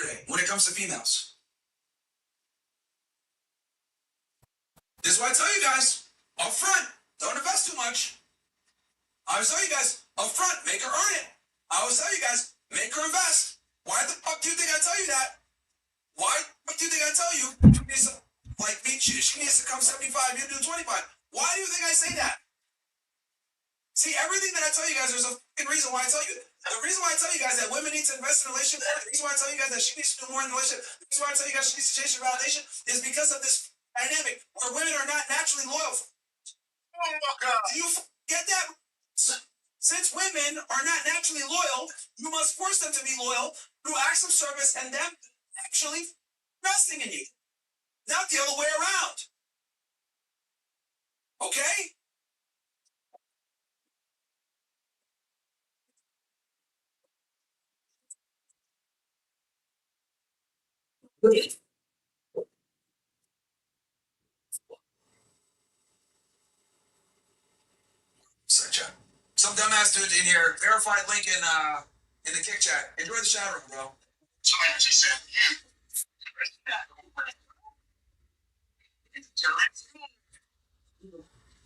Okay, when it comes to females, this is what I tell you guys up front: don't invest too much. I always tell you guys up front, make her earn it. I always tell you guys, make her invest. Why the fuck do you think I tell you that? Why the fuck do you think I tell you? She needs to, like me, she needs to come 75, you do 25. Why do you think I say that? See, everything that I tell you guys, there's a fucking reason why I tell you. The reason why I tell you guys that women need to invest in a relationship, the reason why I tell you guys that she needs to do more in a relationship, the reason why I tell you guys she needs to change her validation is because of this dynamic where women are not naturally loyal. Do you get that? Since women are not naturally loyal, you must force them to be loyal through acts of service and them actually investing in you, not the other way around. Okay? Such a some dumbass dude in here. Verified link in the kick chat. Enjoy the chat room, bro. Someone just said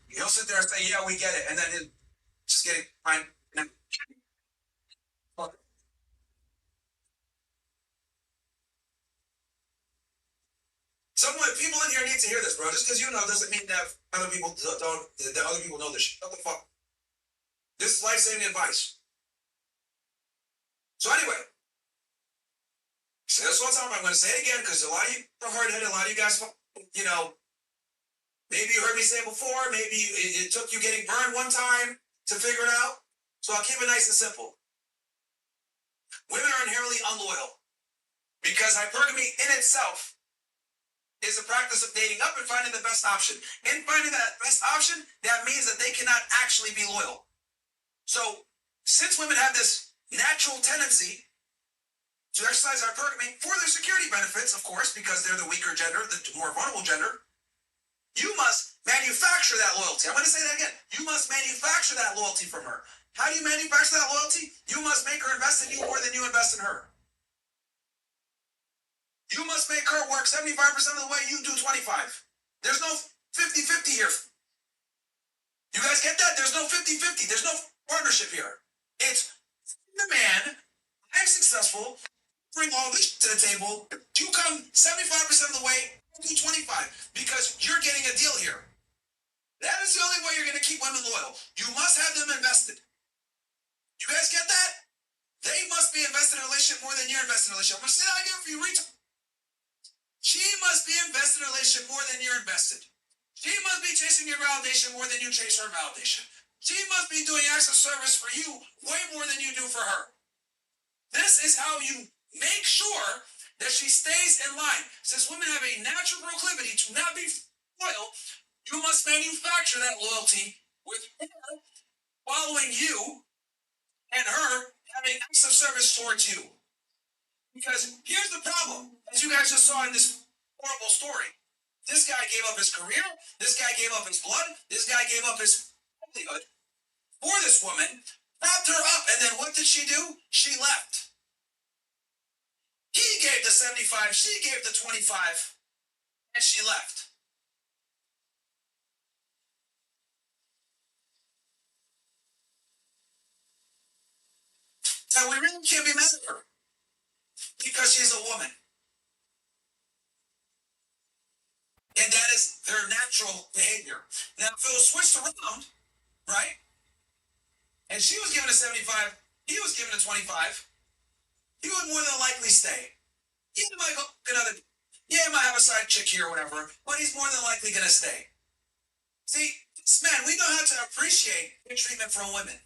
he'll sit there and say, "Yeah, we get it," and then he'll just get it fine. Someone, people in here need to hear this, bro. Just because you know doesn't mean that other people don't. That other people know this shit. What the fuck? This is life-saving advice. So anyway, say this one time. I'm going to say it again because a lot of you are hard-headed. A lot of you guys, you know, maybe you heard me say it before. Maybe it took you getting burned one time to figure it out. So I'll keep it nice and simple. Women are inherently unloyal because hypergamy in itself is a practice of dating up and finding the best option. In finding that best option, that means that they cannot actually be loyal. So since women have this natural tendency to exercise hypergamy for their security benefits, of course, because they're the weaker gender, the more vulnerable gender, you must manufacture that loyalty. I'm going to say that again. You must manufacture that loyalty from her. How do you manufacture that loyalty? You must make her invest in you more than you invest in her. You must make her work 75% of the way, you do 25. There's no 50-50 here. You guys get that? There's no 50-50. There's no partnership here. It's the man, I'm successful, bring all this to the table. You come 75% of the way, do 25 because you're getting a deal here. That is the only way you're going to keep women loyal. You must have them invested. You guys get that? They must be invested in a relationship more than you're invested in a relationship. I'm going to say that again for you. She must be invested in a relationship more than you're invested. She must be chasing your validation more than you chase her validation. She must be doing acts of service for you way more than you do for her. This is how you make sure that she stays in line. Since women have a natural proclivity to not be loyal, you must manufacture that loyalty with her following you and her having acts of service towards you. Because here's the problem, as you guys just saw in this horrible story. This guy gave up his career. This guy gave up his blood. This guy gave up his livelihood for this woman, propped her up, and then what did she do? She left. He gave the 75, she gave the 25, and she left. Now we really can't be mad at her because she's a woman. And that is their natural behavior. Now, if it was switched around, right? And she was given a 75, he was given a 25, he would more than likely stay. He might go another, yeah, he might have a side chick here or whatever, but he's more than likely going to stay. See, man, we know how to appreciate good treatment from women.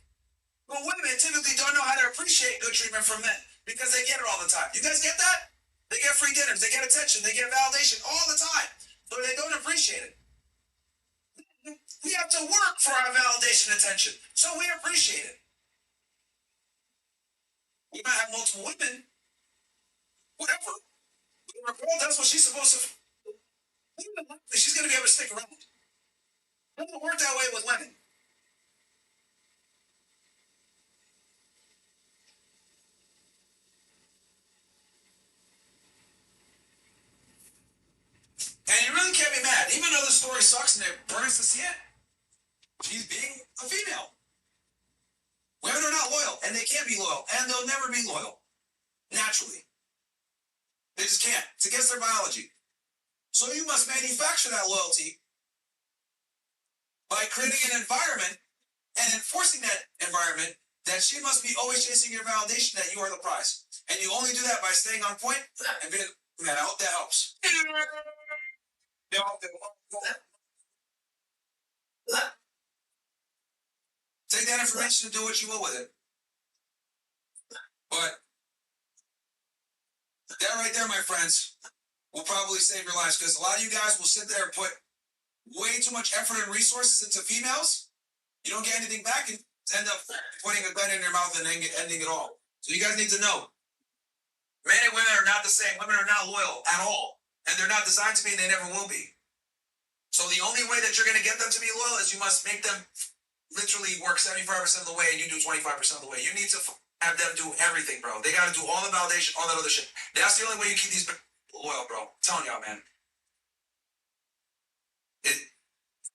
But women typically don't know how to appreciate good treatment from men because they get it all the time. You guys get that? They get free dinners, they get attention, they get validation all the time. So they don't appreciate it. We have to work for our validation and attention. So we appreciate it. We might have multiple women, whatever. But a girl does what she's supposed to. She's going to be able to stick around. It doesn't work that way with women. Even though the story sucks and it burns to see it, she's being a female. Women are not loyal, and they can't be loyal, and they'll never be loyal. Naturally. They just can't. It's against their biology. So you must manufacture that loyalty by creating an environment and enforcing that environment that she must be always chasing your validation that you are the prize. And you only do that by staying on point and being, man, I hope that helps. Take that information and do what you will with it. But that right there, my friends, will probably save your lives, because a lot of you guys will sit there and put way too much effort and resources into females. You don't get anything back and end up putting a gun in your mouth and ending it all. So you guys need to know, men and women are not the same. Women are not loyal at all. And they're not designed to be, and they never will be. So the only way that you're going to get them to be loyal is you must make them literally work 75% of the way and you do 25% of the way. You need to have them do everything, bro. They got to do all the validation, all that other shit. That's the only way you keep these loyal, bro. I'm telling y'all, man.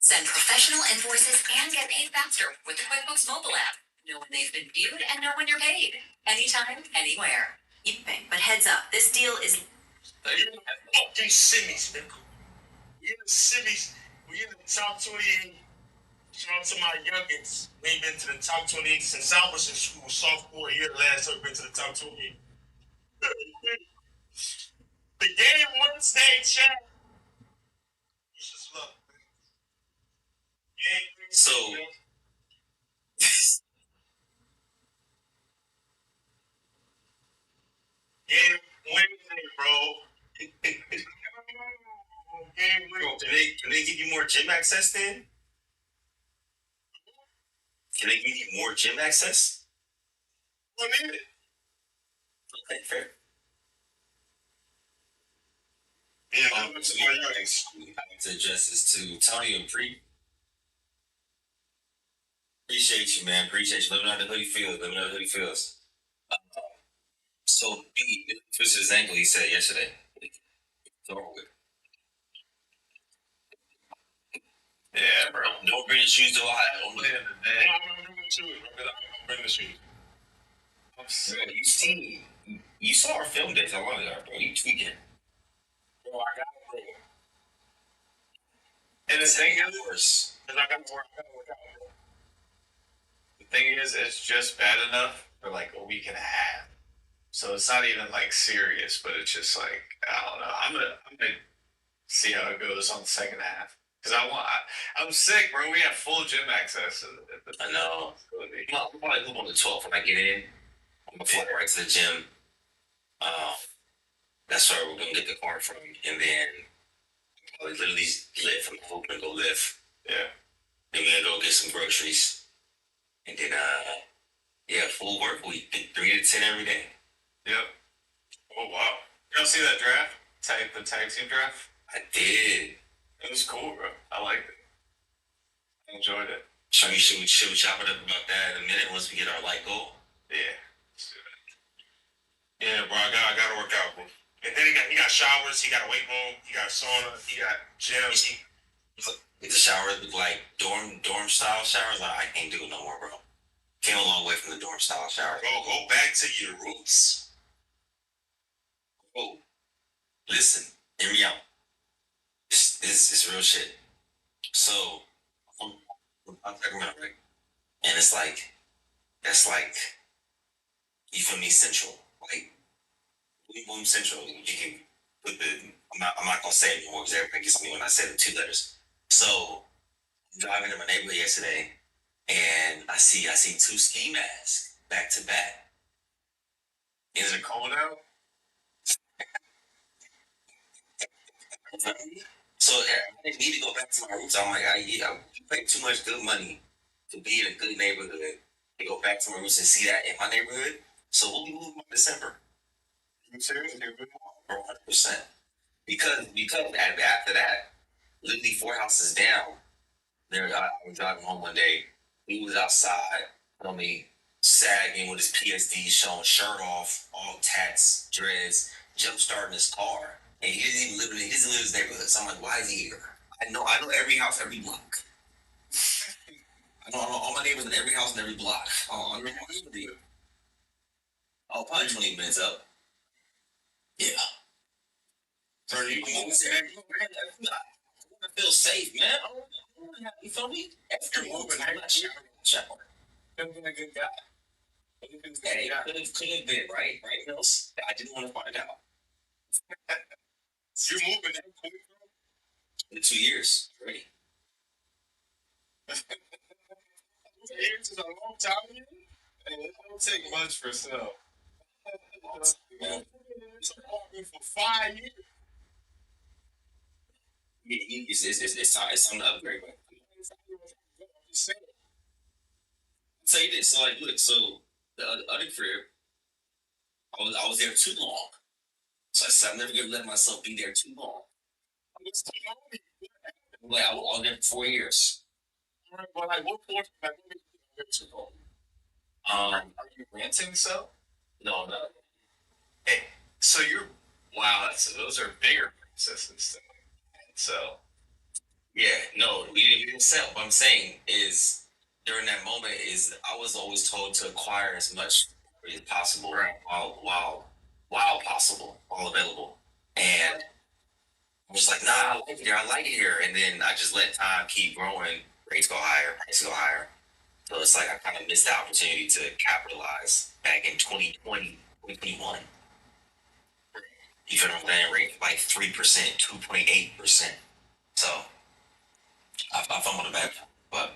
Send professional invoices and get paid faster with the QuickBooks mobile app. Know when they've been viewed and know when you're paid. Anytime, anywhere. But heads up, this deal is... These simmies, man. We're in the simmies. We're in the top 28. Shout out to my youngins. We ain't been to the top 28 since I was in school. Sophomore year, the last time we been to the top 28. The game Wednesday, chat. You should look, man. Game Wednesday, So- man. Game Wednesday, bro. Game Bro, Wednesday. can they give you more gym access then? Can they give you more gym access? What is it? Okay, fair. Yeah, I have to address this to Tony and Appreciate you, man. Appreciate you. Let me know how the hoodie feels. So he twisted his ankle, he said yesterday. It's over with. Yeah, bro. Don't bring the shoes to Ohio. Don't bring them. I'm bringing the shoes. I'm bringing the shoes. I'm sick. You saw our film days. How long they are, bro. You tweaking. Bro, I got it, bro. And the thing is, Worse. because I got to work out. Bro. The thing is, it's just bad enough for like a week and a half. So it's not even like serious, but it's just like, I don't know. I'm gonna see how it goes on the second half. Cause I'm sick, bro. We have full gym access at the I know. facility. I'm probably hoop on the 12th when I get in. I'm gonna fly right to the gym. That's where we're gonna get the car from, and then probably literally lift from the hoop and go lift. Yeah. Then we're gonna go get some groceries, and then full work week, 3 to 10 every day. Yep. Oh wow. Y'all see that draft? The tag team draft? I did. It was cool, bro. I liked it. I enjoyed it. Should we chop it up about that in a minute once we get our light goal? Yeah. Let's do that. Yeah, bro, I gotta work out, bro. And then he got showers, he got a weight room, he got a sauna, he got gym. Get the shower look like dorm style showers. I can't do it no more, bro. Came a long way from the dorm style showers. Bro, go back to your roots. Bro, listen, hear me out. It's real shit. So I'm talking about, right? And it's like, that's like, you feel me, central. Like, boom central. You can put I'm not gonna say it anymore because everybody gets me when I say the 2 letters. So driving in my neighborhood yesterday, and I see 2 ski masks back to back. Is it cold out? So I didn't need to go back to my roots. I'm like, I paid too much good money to be in a good neighborhood to go back to my roots and see that in my neighborhood. So we'll be moving in December. You serious? Bro, 100%. Because after that, literally 4 houses down, I was driving home one day. He was outside, sagging with his PSD, showing shirt off, all tats, dreads, jump starting his car. And he doesn't even live in his neighborhood. So I'm like, why is he here? I know every house, every block. I know all my neighbors in every house and every block. Oh, probably 20 minutes up. Yeah. So you I feel safe, man. You feel me? After moving, I'm not shower. Could been a good guy. Hey, could have been, right? Right, Mills? I didn't want to find out. you moving that quick, bro? In 2 years already. Years is a long time. Hey, it don't take much for snow. Man, It's apartment for 5 years. it's time to upgrade, man. I'm just saying. I'll tell you this. So, like, look, so the other crib, I was there too long. So I said, I'm never going to let myself be there too long. It's too long. Like, I was there for 4 years. But like, what portion? Like, what makes you there too long? Are you renting so? No. Hey, so you're wow. Those are bigger systems. So Yeah, no, we didn't sell. What I'm saying is, during that moment, is I was always told to acquire as much as possible, Right. while possible, while available. And I was like, nah, I like it here. And then I just let time keep growing, rates go higher, prices go higher. So it's like I kind of missed the opportunity to capitalize back in 2020, 2021. You feel what I'm saying? Rate like 3%, 2.8%. So I fumbled it back. But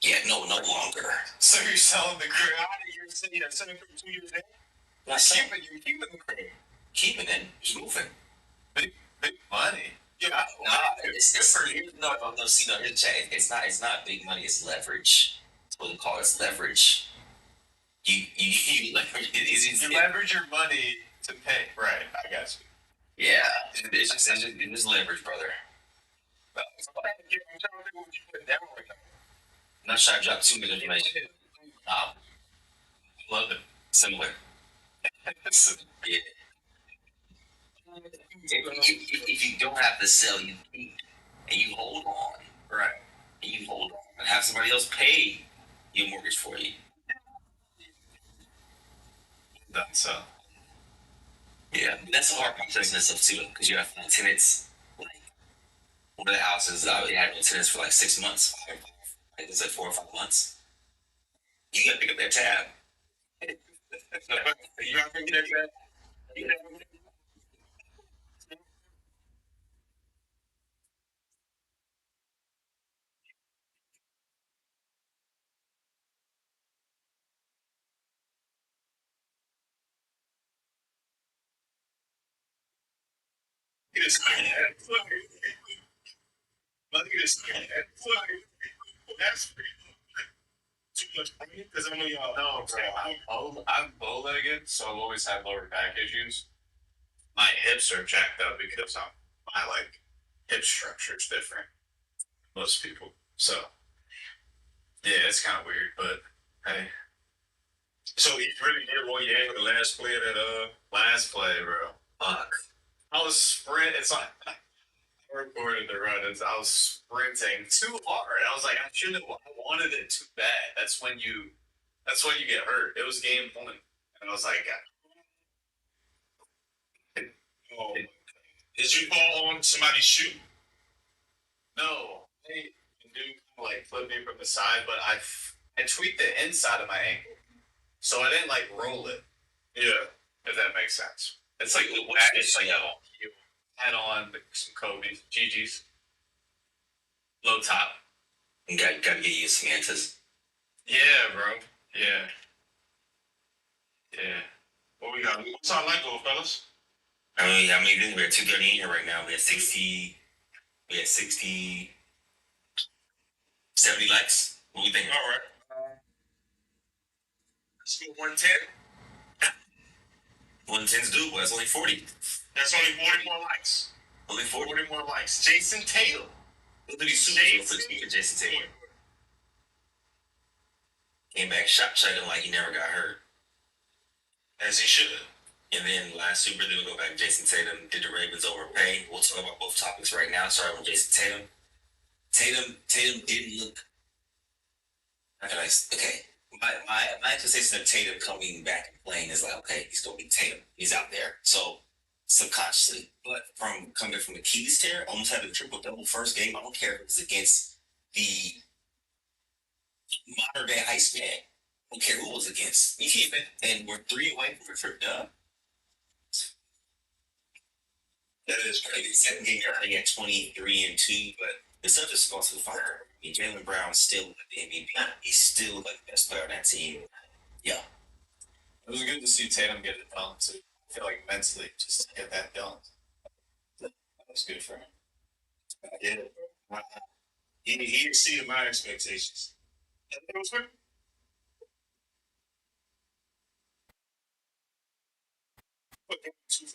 yeah, no longer. so you're selling the crib. You're saying you're selling for 2 years now? Not You're keeping the crib. keeping it, just moving. Big money. Yeah. Nah, it's different. No, see, no, it's not big money. It's leverage. That's what we call it. It's leverage. You leverage. You leverage your money to pay. Right. I got you. Yeah, it's just leverage, brother. I'm trying to think what you put down right now. I'm not trying to drop too much information. Love it. Similar. Yeah. If you don't have to sell, you keep and you hold on. Right. And you hold on and have somebody else pay your mortgage for you. Done so. Yeah, that's a hard process and stuff too, because you have tenants. Like one of the houses, they had no tenants for like 6 months. Like they said, 4 or 5 months. You gotta pick up that tab. You got to get that. Look at this man. Look at this man. That's pretty too much money because I know y'all. No, bro. I'm bow-legged, so I've always had lower back issues. My hips are jacked up because my like hip structure is different than most people. So yeah, it's kind of weird, but hey. So you really did what you had the last play that Last play, bro. Fuck. I was It's like I recorded the run. I was sprinting too hard. I was like, I shouldn't. I wanted it too bad. That's when you get hurt. It was game 1, and I was like, oh, did you fall on somebody's shoe? no. They do like flip me from the side, but I tweaked the inside of my ankle, so I didn't like roll it. Yeah. If that makes sense. It's like It's like, you had on some Kobe's, GG's, low top. you gotta get used to Samanta's. Yeah, bro. Yeah. What we got? What's our line goal, fellas? I mean, we're at 230 in here right now. We had 60, 70 likes. What do you think? All right. Let's go 110. 110's doable. That's only 40. That's only 40 more likes. Only 40. 40 more likes. Jason Taylor. Look at these super real quick. Speaking of Jason Taylor. Came back shot him like he never got hurt. As he should. And then last Super, then we go back. Jason Tatum, did the Ravens overpay? We'll talk about both topics right now. Starting with Jason Tatum. Tatum didn't look. How can I? Okay, my expectation of Tatum coming back and playing is like, okay, he's gonna be Tatum. He's out there. So subconsciously, but from coming from the Achilles tear, almost had a triple double first game. I don't care if it's against the modern day ice man. I don't care who it was against. You keep it, and we're 3 away from a trip dub. That is crazy. Second game, everything at 23-2, but the Celtics are also fire. I mean, Jalen Brown's still the MVP. He's still like the best player on that team. Yeah. It was good to see Tatum get it done too. I feel like mentally just to get that done. That was good for him. Yeah. He exceeded my expectations. It was good.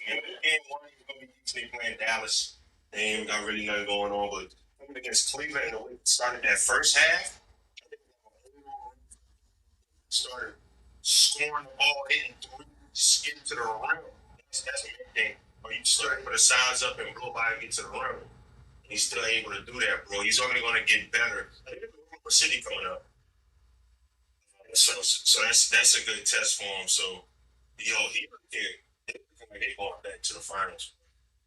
Game one, he was going to be easily playing Dallas. They ain't got really nothing going on, but coming against Cleveland and the way it started that first half, started scoring the ball, hitting three, just getting to the rim. That's a big thing. Or you start to put the size up and blow by and get to the rim. He's still able to do that, bro. He's only going to get better. For City coming up. So that's a good test for him. So, he they going back to the finals.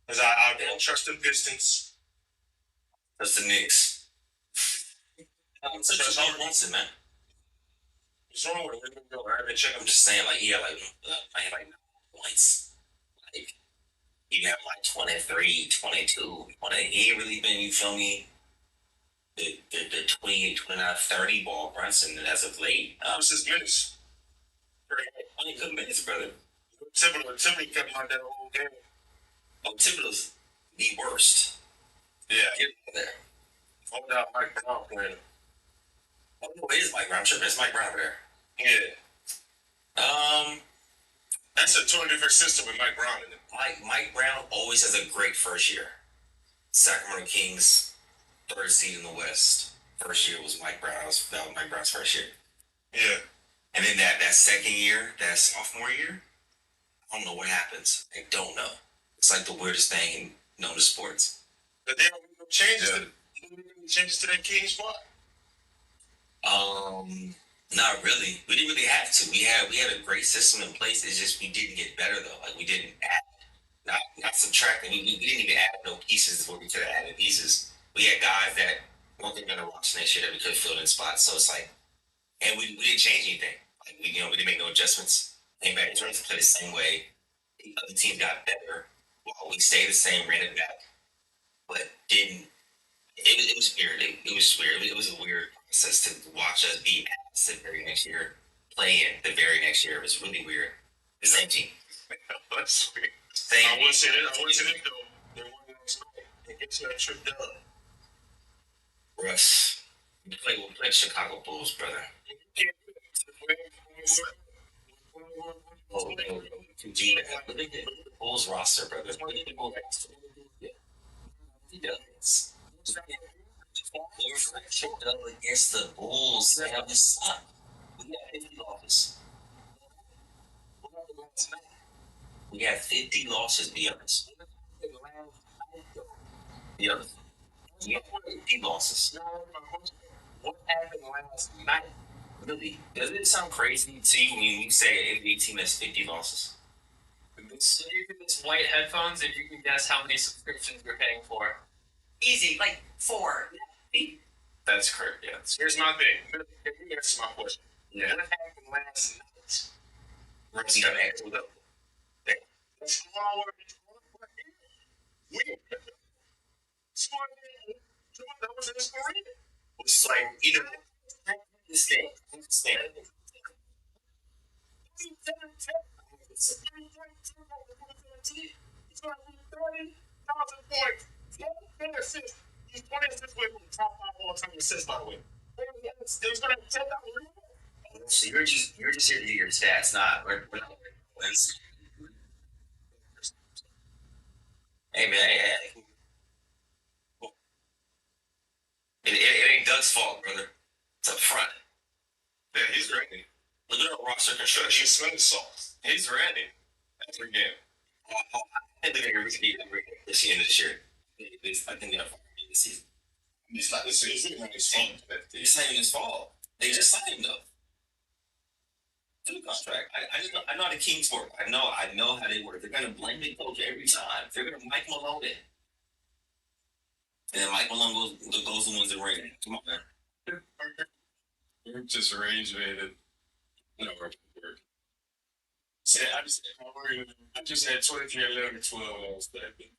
Because I don't trust the Pistons. That's the Knicks. So Jamal Winston, man. What's wrong with him? I've been checking. I'm just saying, like, he had like, I had like 9 points. Like, he had like 23, 22. He ain't really been, you feel me? The 20, 29, 30 ball Brunson as of late. What's his minutes? 20 good minutes, brother. Thibodeau kept him out that whole game. Oh, Thibodeau's the worst. Yeah. Get him out of there. Oh, now Mike Brown playing. Oh, no, it is Mike Brown. I'm sure it's Mike Brown over there. Yeah. That's a totally different system with Mike Brown in it. Mike Brown always has a great first year. Sacramento Kings, 3rd seed in the West. First year was Mike Brown. That was Mike Brown's first year. Yeah. And then that second year, that sophomore year, I don't know what happens. I don't know. It's like the weirdest thing known to sports. But they don't make no changes to that King squad. Not really. We didn't really have to. We had a great system in place. It's just we didn't get better though. Like we didn't add, not subtract. We didn't even add no pieces where we could have added pieces. We had guys that weren't going to roster next year that we could fill in spots. So it's like, and we didn't change anything. Like we didn't make no adjustments. Came back and tried to play the same way. The other team got better. While we stayed the same, ran it back, but didn't. It was weird. It was weird. It was a weird process to watch us be the very next year, play in the very next year. It was really weird. The same team. That's weird. Same I wouldn't say that though. They won last night. They get to that trip done. Russ, we played Chicago Bulls, brother. Oh, look at the Bulls roster, brother. Look at the Bulls roster. Yeah. He does. Chipped up against the Bulls. They have this up. We got 50 losses. We got 50 losses, be honest. Be honest. We got 50 losses. What happened last night? Really? Doesn't it sound crazy to you when you say an NBA team has 50 losses? So you can just white headphones if you can guess how many subscriptions you're paying for. Easy, like 4. That's correct. Yeah. Here's my thing. Here's my question. Yeah. What happened last night? Russ got asked with That's all I want to be. That was an inspiration. It's like, either this thing. He's going to be 30,000 points. He's 26 away from the top 5 all-time assists, by the way. He's going to have 10,000 rebounds. So you're just here to do your stats, not we're not wins. Hey man, hey. It ain't Doug's fault, brother. It's up front. Yeah, he's ready. Look at our roster construction. He's smelling salt. He's ready. Every game. I think they're going to be this end of this year. I think they're this season. It's not this season. It's fun. It's not even his fault. They just signed him though. To the contract. I know how the Kings work. I know how they work. They're gonna blame the coach every time. They're gonna Mike Malone it. And then Mike Malone goes and wins the ring. Come on, man. We're just rage baited. No, we're I just had 23, 11, 12 last night.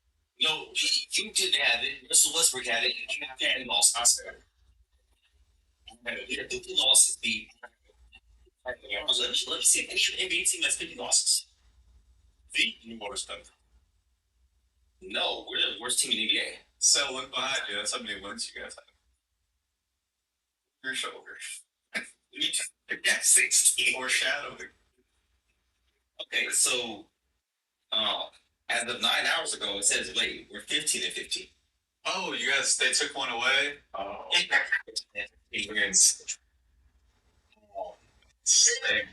no, you didn't have it. Russell Westbrook had it. You had it. Lost. I said. The 50 losses beat. Let me see. Any NBA team has 50 losses. The worst stuff. No, we're the worst team in the NBA. So look behind you. That's how many wins you guys have. Your shoulders. You got 16. Foreshadowing. Okay, so as of 9 hours ago, it says, wait, we're 15 and 15. Oh, you guys, they took one away? Oh. 15 wins. Oh. Sick.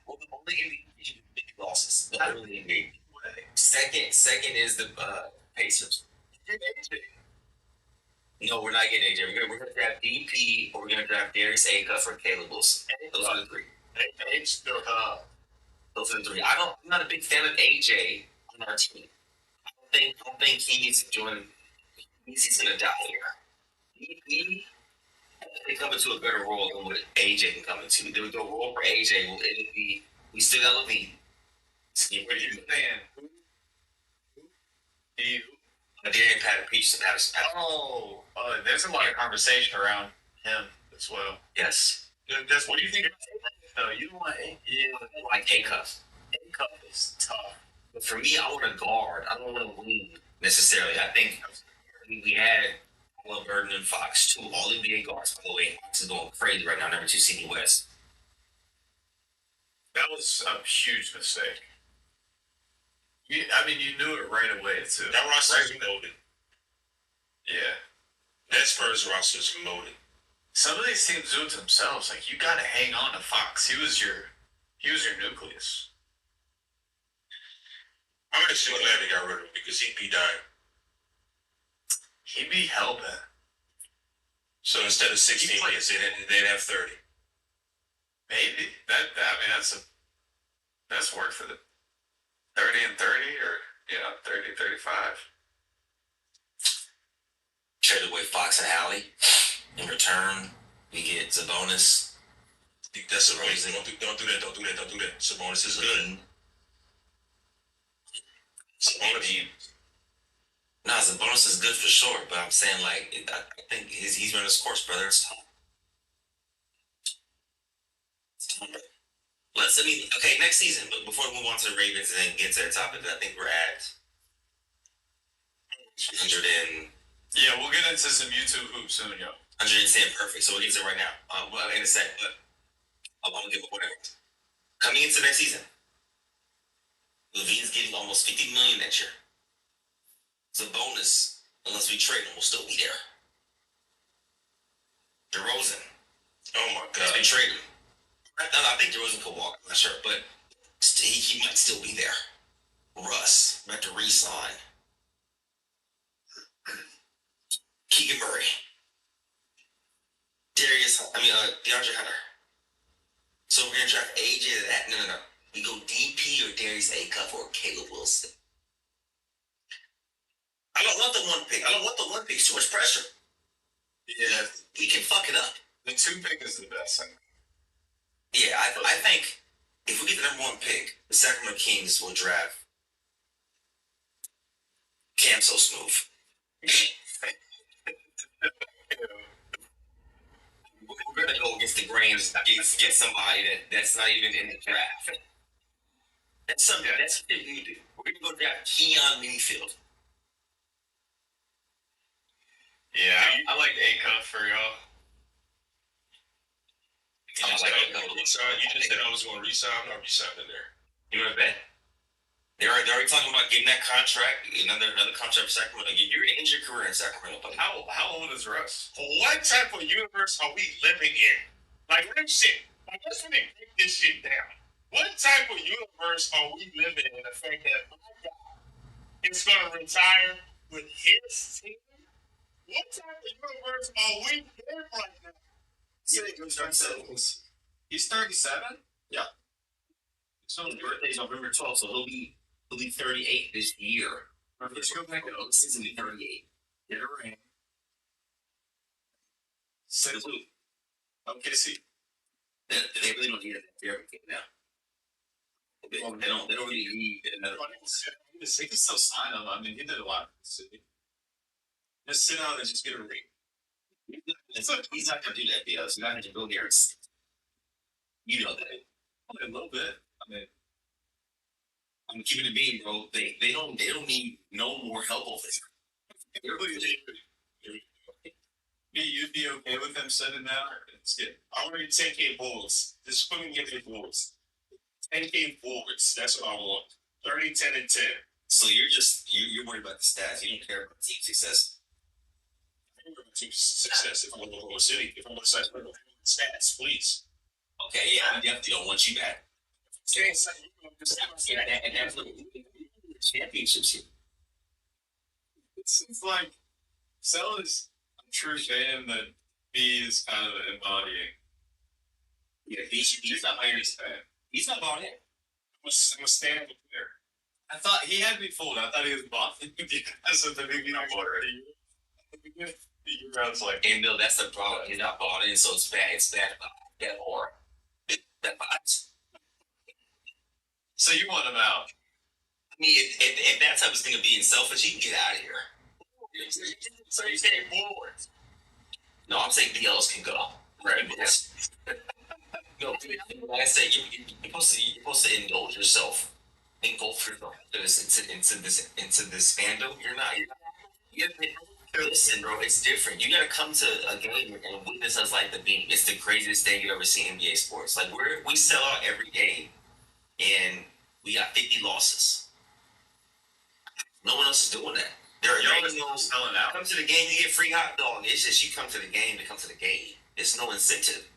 Well, the only NBA big losses. The only NBA. Second is the Pacers. No, we're not getting AJ. We're gonna draft DP or we're gonna draft Darius Acuff or Caleb Wilson. Those are the three. Those are the three. I'm not a big fan of AJ on our team. I don't think he needs to join. He's gonna die here. They come into a better role than what AJ can come into. The role for AJ will be we still got Levine. What are you saying? Darian Patterson. Oh, there's a lot of conversation around him as well. Yes. That's what do you think? No, you don't want Like Acuff. Acuff is tough. But for me, I want a guard. I don't want a wing necessarily. I think we had Burden and Fox, 2 all NBA guards, by the way. Fox is going crazy right now, number 2 seed in the West. That was a huge mistake. You knew it right away, too. That roster's loaded. Yeah. That Spurs roster's loaded. Some of these teams do it themselves. Like, you gotta hang on to Fox. He was your nucleus. I'm actually glad they got rid of him because he'd be dying. He'd be hell-bent. So instead of 16 years, they'd have 30. Maybe. That's work for the 30 and 30 or, 30, 35. Trade away Fox and Alley. In return, we get Sabonis. That's amazing. Don't do that. Sabonis is good. Sabonis is good for sure, but I'm saying, like, I think he's running his course, brother. It's time. Okay, next season, but before we move on to the Ravens and then get to their topic, I think we're at 100 and... Yeah, we'll get into some YouTube hoops soon, yo. 110, perfect. So we'll get to it right now. Well, in a sec, but I want to give up whatever. Coming into next season, Levine's getting almost $50 million next year. It's a bonus, unless we trade him, we'll still be there. DeRozan. Oh my God. We trade him. I think DeRozan could walk, I'm not sure, but he might still be there. Russ, we have to re-sign. Keegan Murray. DeAndre Hunter. So we're going to draft AJ to that. No. We go DP or Darius Acuff or Caleb Wilson. I don't want the one pick. It's too much pressure. Yeah. We can fuck it up. The 2 pick is the best thing. Yeah, I think if we get the number 1 pick, the Sacramento Kings will draft Cam So Smooth. We're gonna go against the grain and get somebody that's not even in the draft. That's something we do. We're gonna go draft Keon Mayfield. Yeah, I like Acuff for y'all. You just said I was going to resign. I'm not resigning there. You know what I bet? They're already talking about getting that contract, another contract for Sacramento. You're going to end your career in Sacramento. Buddy. How old is Russ? What type of universe are we living in? Like, real shit. Like, let's really break this shit down. What type of universe are we living in? The fact that my guy is going to retire with his team? What type of universe are we in right now? He's 37. Yeah. So his birthday's November 12th, so he'll be 38 this year. Let's go back to He's gonna be 38. get a ring. Salute. Okay, see. They really don't need it for everything now. They don't really need another. They can still sign him. I mean, he did a lot for the city. Just sit down and just get a ring. He's not gonna do that because he's not gonna go there. You know that. A little bit. I mean, I'm keeping it being, bro. They don't need no more help over there. you'd be okay with him sitting down? Let's get. I want to 10K forwards. Just put me in the forwards. 10K forwards. That's what I want. 30, 10, and 10. So you're worried about the stats. You don't care about team success. I think team success if I'm going to go to city. If I'm going to say stats, please. Okay, yeah, I definitely don't want you back. And that's what championships here. It's like Cell is a true fan that B is kind of embodying. Yeah, he's not buying his fan. He's not buying it. I'm a stand up there. I thought he had me fooled. I thought he was bought because of the beginning order. I was like, And no, that's the problem. He's not bought in, so it's bad. It's bad about that or that bots. so you want him out? I mean, if that type of thing of being selfish, he can get out of here. So you saying forwards? No, I'm saying BLs can go. Right. Yes. No, like I said, you're supposed to indulge yourself, engulf yourself into this fandom. You're not. Listen, bro, it's different. You gotta come to a game and witness us like the beam. It's the craziest thing you ever see in NBA sports. Like we sell out every game, and we got 50 losses. No one else is doing that. Y'all is selling out. Come to the game, you get free hot dog. It's just you come to the game to come to the game. It's no incentive.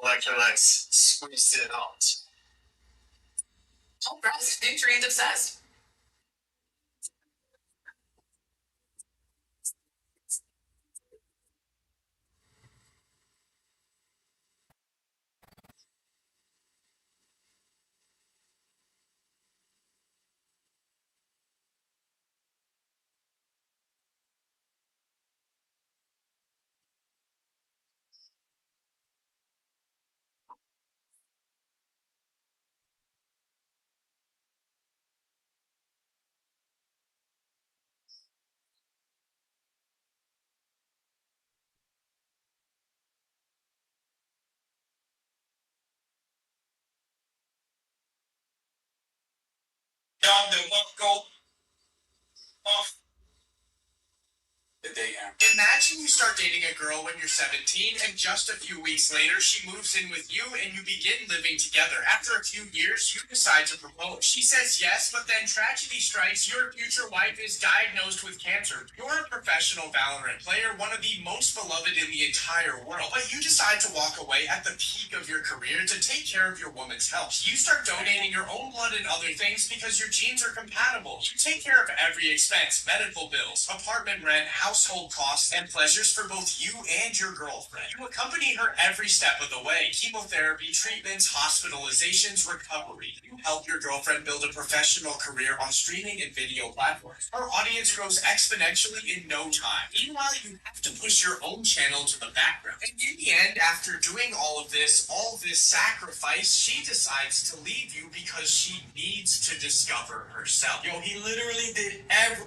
Like squeezed it out. Oh, gross. Nutrient obsessed. Y'all been go off. Imagine you start dating a girl when you're 17, and just a few weeks later, she moves in with you, and you begin living together. After a few years, you decide to propose. She says yes, but then tragedy strikes. Your future wife is diagnosed with cancer. You're a professional Valorant player, one of the most beloved in the entire world, but you decide to walk away at the peak of your career to take care of your woman's health. You start donating your own blood and other things because your genes are compatible. You take care of every expense, medical bills, apartment rent, household costs, and pleasures for both you and your girlfriend. You accompany her every step of the way. Chemotherapy, treatments, hospitalizations, recovery. You help your girlfriend build a professional career on streaming and video platforms. Her audience grows exponentially in no time. Meanwhile, you have to push your own channel to the background. And in the end, after doing all this sacrifice, she decides to leave you because she needs to discover herself. Yo, he literally did every...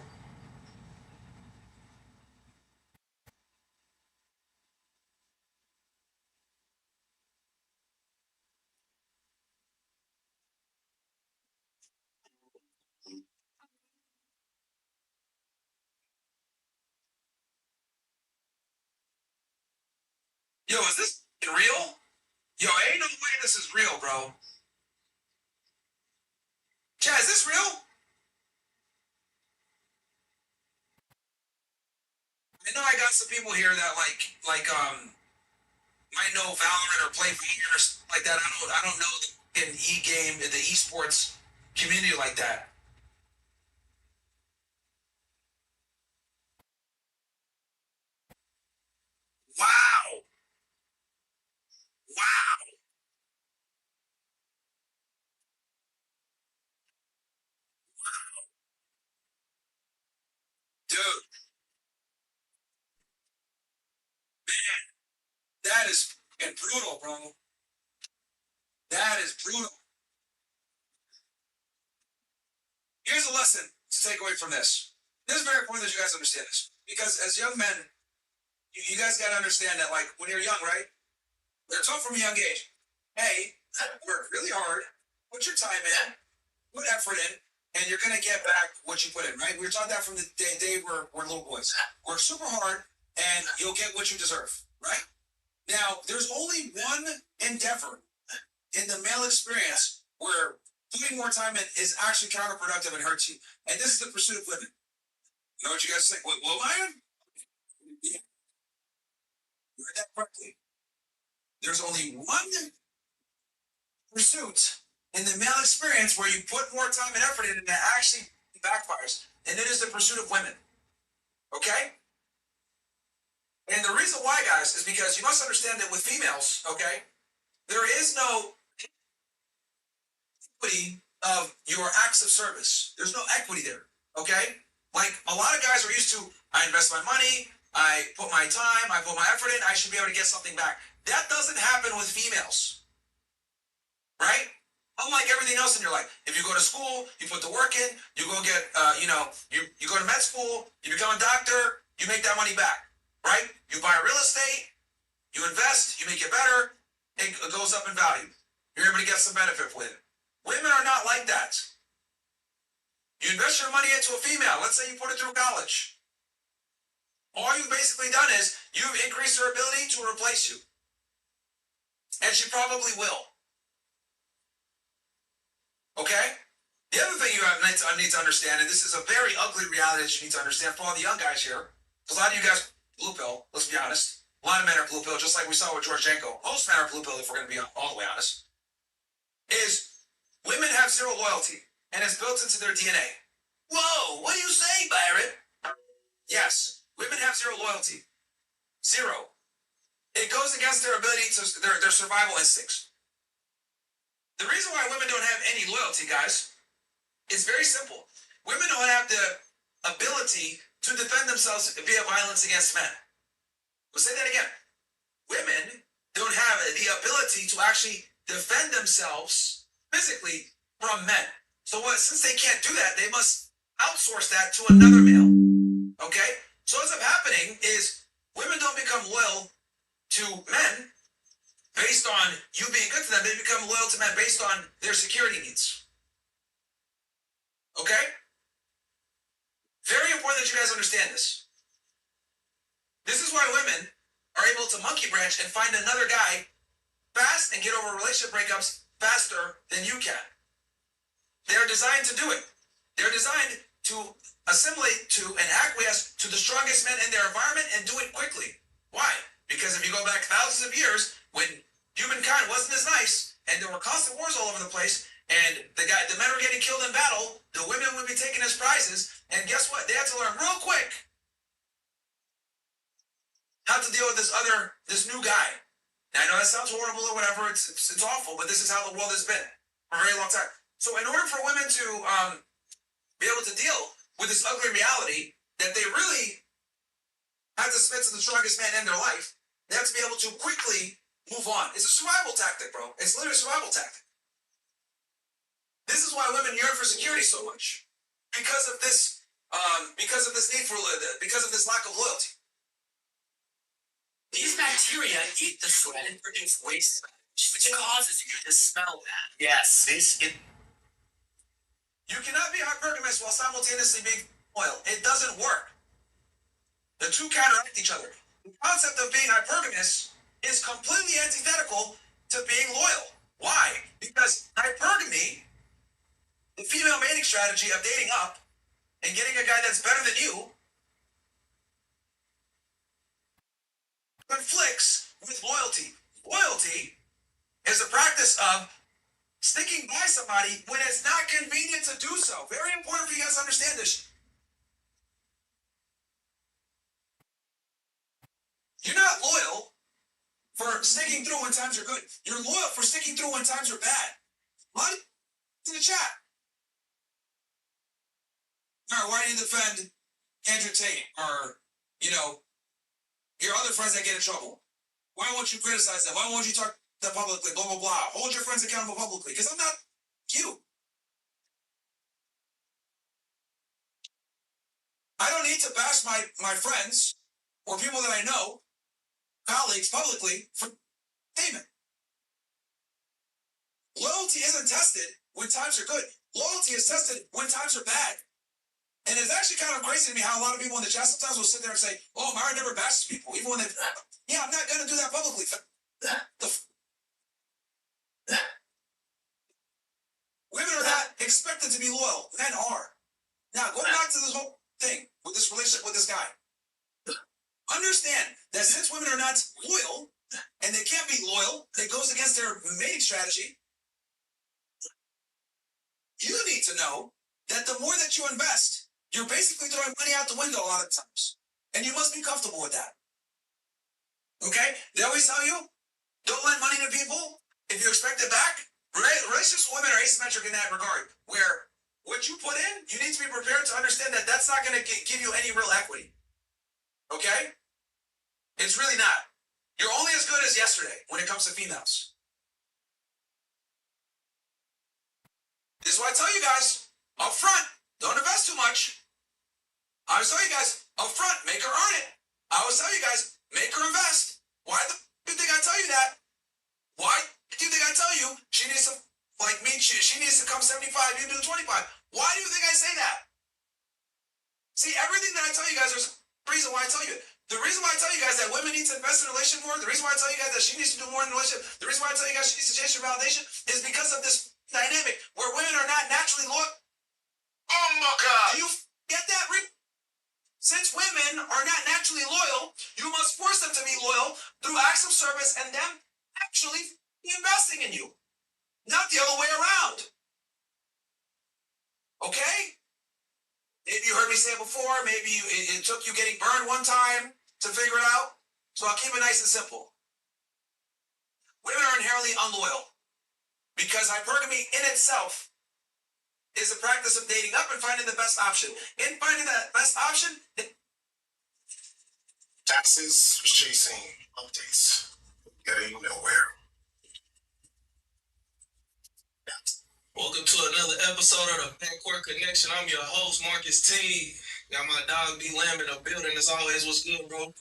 Yo, is this real? Yo, ain't no way this is real, bro. Chad, is this real? I know I got some people here that might know Valorant or play for years like that. I don't know. in e-game, in the esports community like that. Wow. Wow. Dude, that is fucking brutal, bro. That is brutal. Here's a lesson to take away from this. This is very important that you guys understand this. Because as young men, you guys got to understand that, like, when you're young, right? They're taught from a young age. Hey, work really hard, put your time in, put effort in, and you're going to get back what you put in, right? We were taught that from the day we're little boys. Work super hard, and you'll get what you deserve, right? Now, there's only one endeavor in the male experience where putting more time in is actually counterproductive and hurts you. And this is the pursuit of women. You know what you guys think? What Lion? Yeah, you heard that correctly. There's only one pursuit in the male experience where you put more time and effort in and that actually backfires. And it is the pursuit of women. Okay? And the reason why, guys, is because you must understand that with females, okay, there is no equity of your acts of service. There's no equity there. Okay? Like a lot of guys are used to, I invest my money, I put my time, I put my effort in, I should be able to get something back. That doesn't happen with females. Right? Unlike everything else in your life. If you go to school, you put the work in, you go get, you go to med school, you become a doctor, you make that money back. Right? You buy real estate, you invest, you make it better, it goes up in value. You're able to get some benefit with it. Women are not like that. You invest your money into a female. Let's say you put it through college. All you've basically done is you've increased her ability to replace you. And she probably will. Okay? The other thing you need to understand, and this is a very ugly reality that you need to understand for all the young guys here, because a lot of you guys blue pill, let's be honest. A lot of men are blue pill, just like we saw with Georgienko. Most men are blue pill, if we're going to be all the way honest. Is women have zero loyalty, and it's built into their DNA. Whoa, what are you saying, Byron? Yes, women have zero loyalty. Zero. It goes against their ability to their survival instincts. The reason why women don't have any loyalty, guys, is very simple. Women don't have the ability to defend themselves via violence against men. We'll say that again. Women don't have the ability to actually defend themselves physically from men. So since they can't do that, they must outsource that to another male. Okay? So what's up happening is women don't become loyal to men based on you being good to them. They become loyal to men based on their security needs. Okay? Very important that you guys understand this. This is why women are able to monkey branch and find another guy fast and get over relationship breakups faster than you can. They're designed to do it. They're designed to assimilate to and acquiesce to the strongest men in their environment and do it quickly. Why? Because if you go back thousands of years, when humankind wasn't as nice and there were constant wars all over the place, and the men were getting killed in battle, the women would be taken as prizes, and guess what? They had to learn real quick how to deal with this new guy. Now, I know that sounds horrible or whatever, it's awful, but this is how the world has been for a very long time. So in order for women to be able to deal with this ugly reality that they really have to submit to the strongest man in their life, they have to be able to quickly move on. It's a survival tactic, bro. It's literally a survival tactic. This is why women yearn for security so much. Because of this need for because of this lack of loyalty. These bacteria eat the sweat and produce waste, which causes you to smell bad. Yes, You cannot be hypergamous while simultaneously being loyal. It doesn't work. The two counteract each other. The concept of being hypergamous is completely antithetical to being loyal. Why? Because hypergamy, the female mating strategy of dating up and getting a guy that's better than you, conflicts with loyalty. Loyalty is the practice of sticking by somebody when it's not convenient to do so. Very important for you guys to understand this. You're not loyal for sticking through when times are good. You're loyal for sticking through when times are bad. What? In the chat. All right, why do you defend Andrew Tate or, your other friends that get in trouble? Why won't you criticize them? Why won't you talk to them publicly? Blah, blah, blah. Hold your friends accountable publicly. Because I'm not you. I don't need to bash my friends or people that I know, colleagues, publicly for payment. Loyalty isn't tested when times are good. Loyalty is tested when times are bad. And it's actually kind of crazy to me how a lot of people in the chat sometimes will sit there and say, oh, Myron never bashes people, even when they... Yeah, I'm not going to do that publicly. Women are not expected to be loyal. Men are. Now, going back to this whole thing with this relationship with this guy, understand that since women are not loyal, and they can't be loyal, it goes against their mating strategy, you need to know that the more that you invest, you're basically throwing money out the window a lot of times. And you must be comfortable with that. Okay? They always tell you, don't lend money to people if you expect it back. Relationships with women are asymmetric in that regard, where what you put in, you need to be prepared to understand that that's not going to give you any real equity. Okay? It's really not. You're only as good as yesterday when it comes to females. This is why I tell you guys, up front, don't invest too much. I always tell you guys, up front, make her earn it. I always tell you guys, make her invest. Why do you think I tell you that? Why do you think I tell you she needs to, like me, she needs to come 75, you do 25? Why do you think I say that? See, everything that I tell you guys, there's a reason why I tell you it. The reason why I tell you guys that women need to invest in a relationship more, the reason why I tell you guys that she needs to do more in a relationship, the reason why I tell you guys she needs to change her validation is because of this dynamic where women are not naturally loyal. Oh my God! Do you get that? Since women are not naturally loyal, you must force them to be loyal through acts of service and them actually investing in you, not the other way around. Okay? Maybe you heard me say it before. Maybe it took you getting burned one time to figure it out. So I'll keep it nice and simple. Women are inherently unloyal because hypergamy in itself is the practice of dating up and finding the best option. In finding that best option, Taxes, chasing updates, getting nowhere. Welcome to another episode of the Backcourt Connection. I'm your host, Marcus T. Got my dog B Lamb in the building as always. What's good, bro?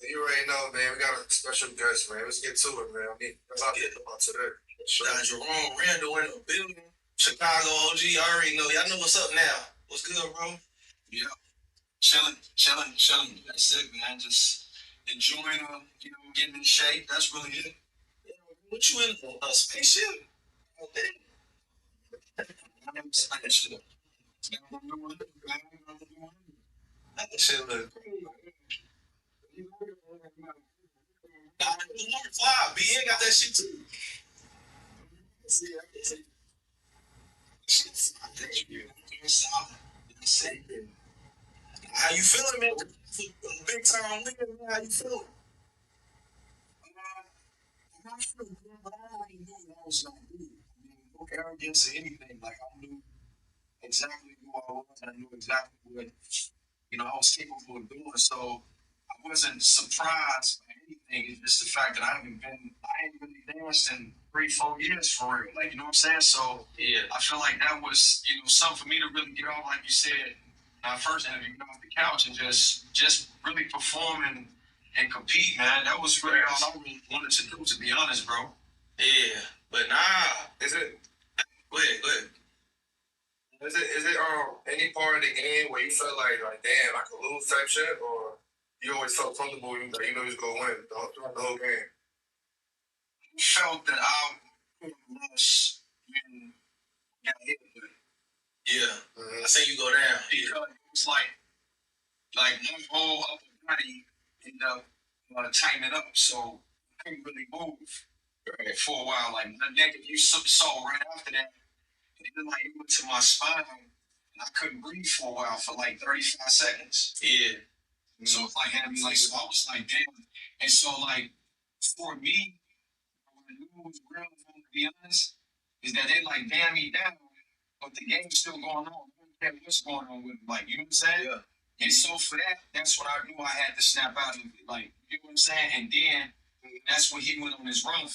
You already know, man. We got a special guest, man. Let's get to it, man. I mean, let's get about today. Got Jerome Randle in the building. Chicago OG. I already know. Y'all know what's up now. What's good, bro? Yeah. Chilling. That's it, man. Just enjoying, getting in shape. That's really it. What you in a spaceship? Okay. That shit. That shit look cool. Fly. BN got that shit too. How you feeling, man? Big time win, man. How you feeling? I'm not sure, but I already knew what I was going to do. I mean, no arrogance or anything. Like, I knew exactly who I was. I knew exactly what, I was capable of doing. So I wasn't surprised by anything. It's just the fact that I ain't really danced in 3-4 years for real. Like, you know what I'm saying? So Yeah. I feel like that was, something for me to really get off, like you said, my first interview, off the couch and just really perform and compete, man. That was really all I really wanted to do, to be honest, bro. Yeah. But nah. Is it Go ahead. any part of the game where you felt like damn, I could lose type shit, or you always felt comfortable, you know you was gonna win throughout the whole game? I felt that I lost when I got hit with it. Yeah. I seen you go down. Because it was like my whole upper body ended up tightening up, so I couldn't really move. Right, for a while, like my neck, if you saw right after that, and then like it went to my spine, and I couldn't breathe for a while for like 35 seconds. Yeah. So it's like had me like, so I was like, damn. And so like for me, what I knew was real, if I'm gonna be honest, is that they like damn me down, but the game's still going on. I don't care what's going on with it, like you know what I'm saying? Yeah. And so for that, that's what I knew I had to snap out of it, like you know what I'm saying. And then that's when he went on his run.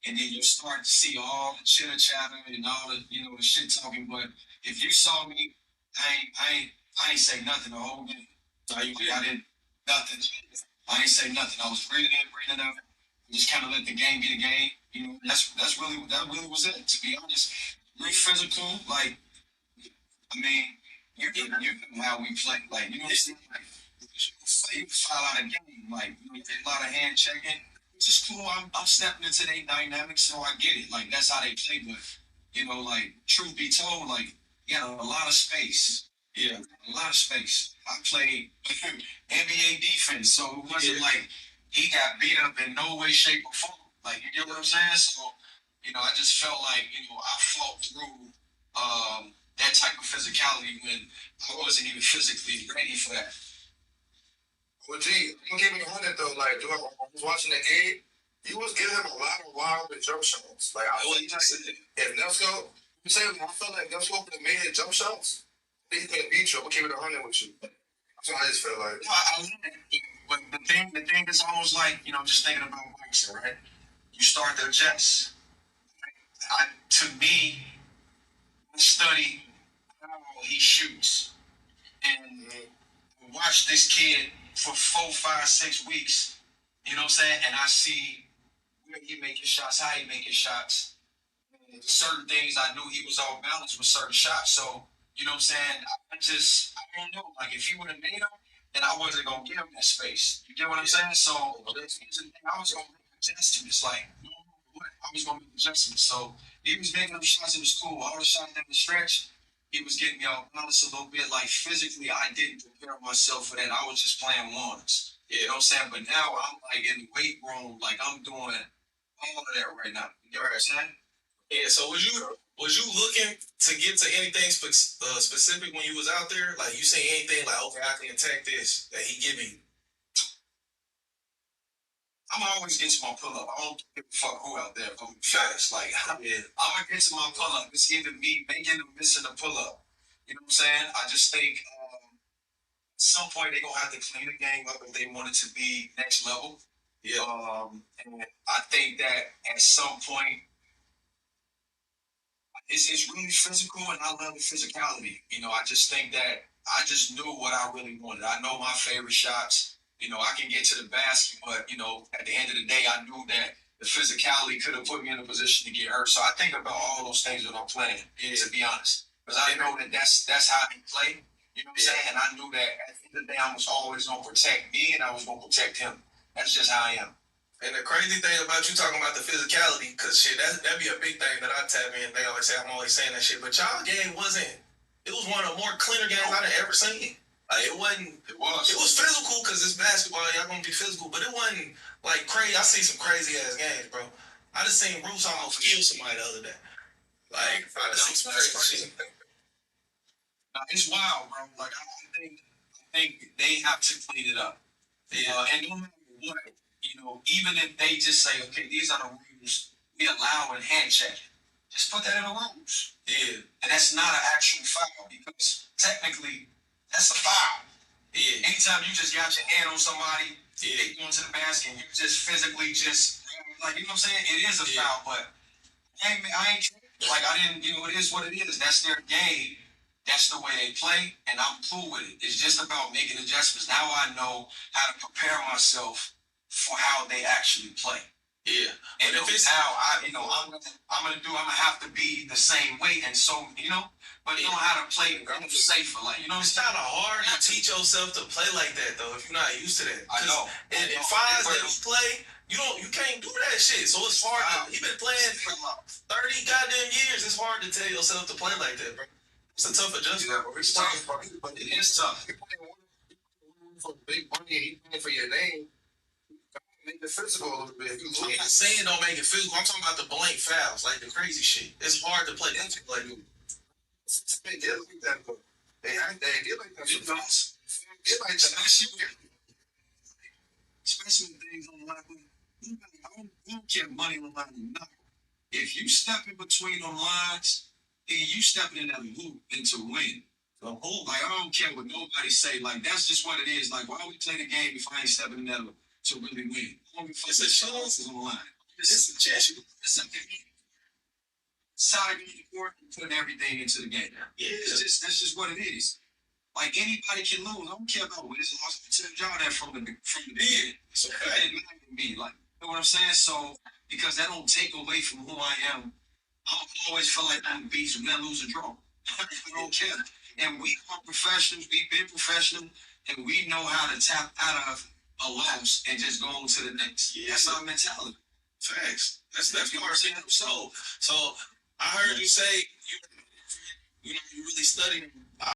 And then you start to see all the chitter chatter and all the the shit talking. But if you saw me, I ain't say nothing the whole game. No, you I didn't nothing. I ain't say nothing. I was breathing in, breathing out. Just kind of let the game be the game. You know, that really was it. To be honest, really physical. Like, I mean, you know how we play. Like, you know what I'm saying? Like, you foul out a game. Like, you get a lot of hand checking. It's just cool. I'm stepping into their dynamics, so I get it. Like, that's how they play. But, like, truth be told, like, a lot of space. Yeah. A lot of space. I played NBA defense, so it wasn't like he got beat up in no way, shape, or form. Like, you get what I'm saying? So, I just felt like, I fought through that type of physicality when I wasn't even physically ready for that. Well, gee, I'm giving you 100 though. Like, dude, I was watching the game. You was giving him a lot of wild jump shots. Like, I was if Nesco, you say I felt like Nesco could have made his jump shots. He could have beat you. I'm giving it 100 with you. That's what I just feel like. No, I love it. But the thing is almost like, just thinking about boxing, right? You start to adjust. To me, I study how he shoots. And watch this kid for 4, 5, 6 weeks. You know what I'm saying? And I see where he making shots, how he making shots. And certain things I knew he was off balance with certain shots. So, you know what I'm saying? I don't know. Like, if he would have made them, then I wasn't going to give him that space. You get what I'm saying? So, I was going to make adjustments. Like, no matter what, I was going to make adjustments. So, he was making them shots. It was cool. All the shots in the stretch, he was getting me off balance a little bit. Like, physically, I didn't prepare myself for that. I was just playing ones. You know what I'm saying? But now I'm, like, in the weight room. Like, I'm doing all of that right now. You know what I'm saying? Yeah. So was you looking to get to anything specific when you was out there? Like, you say anything like, okay, I can attack this that he giving you? I'm always get to my pull up. I don't give a fuck who out there. I'm honest. Like, I'm gonna get to my pull up. It's either me making or missing a pull up. You know what I'm saying? I just think at some point they're gonna have to clean the game up if they want it to be next level. Yeah. And I think that at some point it's really physical, and I love the physicality. I just think that I just knew what I really wanted. I know my favorite shots. I can get to the basket, but at the end of the day, I knew that the physicality could have put me in a position to get hurt. So I think about all those things when I'm playing. To be honest, because I know that that's how I play. You know what I'm saying? And I knew that at the end of the day, I was always gonna protect me, and I was gonna protect him. That's just how I am. And the crazy thing about you talking about the physicality, because shit, that'd be a big thing that I tap in. They always say I'm always saying that shit, but y'all game it was one of the more cleaner games I've ever seen. Like, it was physical because it's basketball, y'all gonna be physical, but it wasn't like crazy. I see some crazy ass games, bro. I just seen Bruce almost kill somebody the other day. Like, I just seen some crazy shit. Now, it's wild, bro. Like, I think they have to clean it up. And no matter what, even if they just say, okay, these are the rules, we allow in hand checking. Just put that in the rules. Yeah. And that's not an actual foul because technically that's a foul. Yeah. Anytime you just got your hand on somebody, they go into the basket, and you just physically like, you know what I'm saying? It is a foul, but I ain't like, I didn't, it is what it is. That's their game. That's the way they play, and I'm cool with it. It's just about making adjustments. Now I know how to prepare myself for how they actually play. Yeah. And if it's how I'm gonna have to be the same way, and so but know how to play safer. Like, it's kind of hard to teach yourself to play like that though if you're not used to that. I know. And in fines that you play, you can't do that shit. So it's hard. You've been playing for 30 goddamn years. It's hard to tell yourself to play like that, bro. It's a tough adjustment. Yeah, but it's tough, but it is tough. You playing for big money, you playing for your name. make it physical a little bit. If you I'm lose, not saying don't make it physical. I'm talking about the blank fouls, like the crazy shit. It's hard to play physical. Like, they get like that though. They get like that. It does. Get like that. Especially when things on the line. I don't care money on the line or not. If you step in between them lines, then you stepping in that loop and to win. So, like, I don't care what nobody say. Like, that's just what it is. Like, why we play the game if I ain't stepping in that loop to really win? It's a chance on the line. It's a chance. It's a game. Side of the court, putting everything into the game. yeah. That's just what it is. Like, anybody can lose. I don't care about wins and losses. I tell y'all that from the beginning. So it didn't matter to me. Like, you know what I'm saying? So, because that don't take away from who I am. I always feel like I'm a beast, win, lose, or draw. I don't care. And we are professionals. We've been professional, and we know how to tap out of a loss and just go on to the next. Yeah. That's our mentality. Facts. That's part of it. So I heard you say you really studied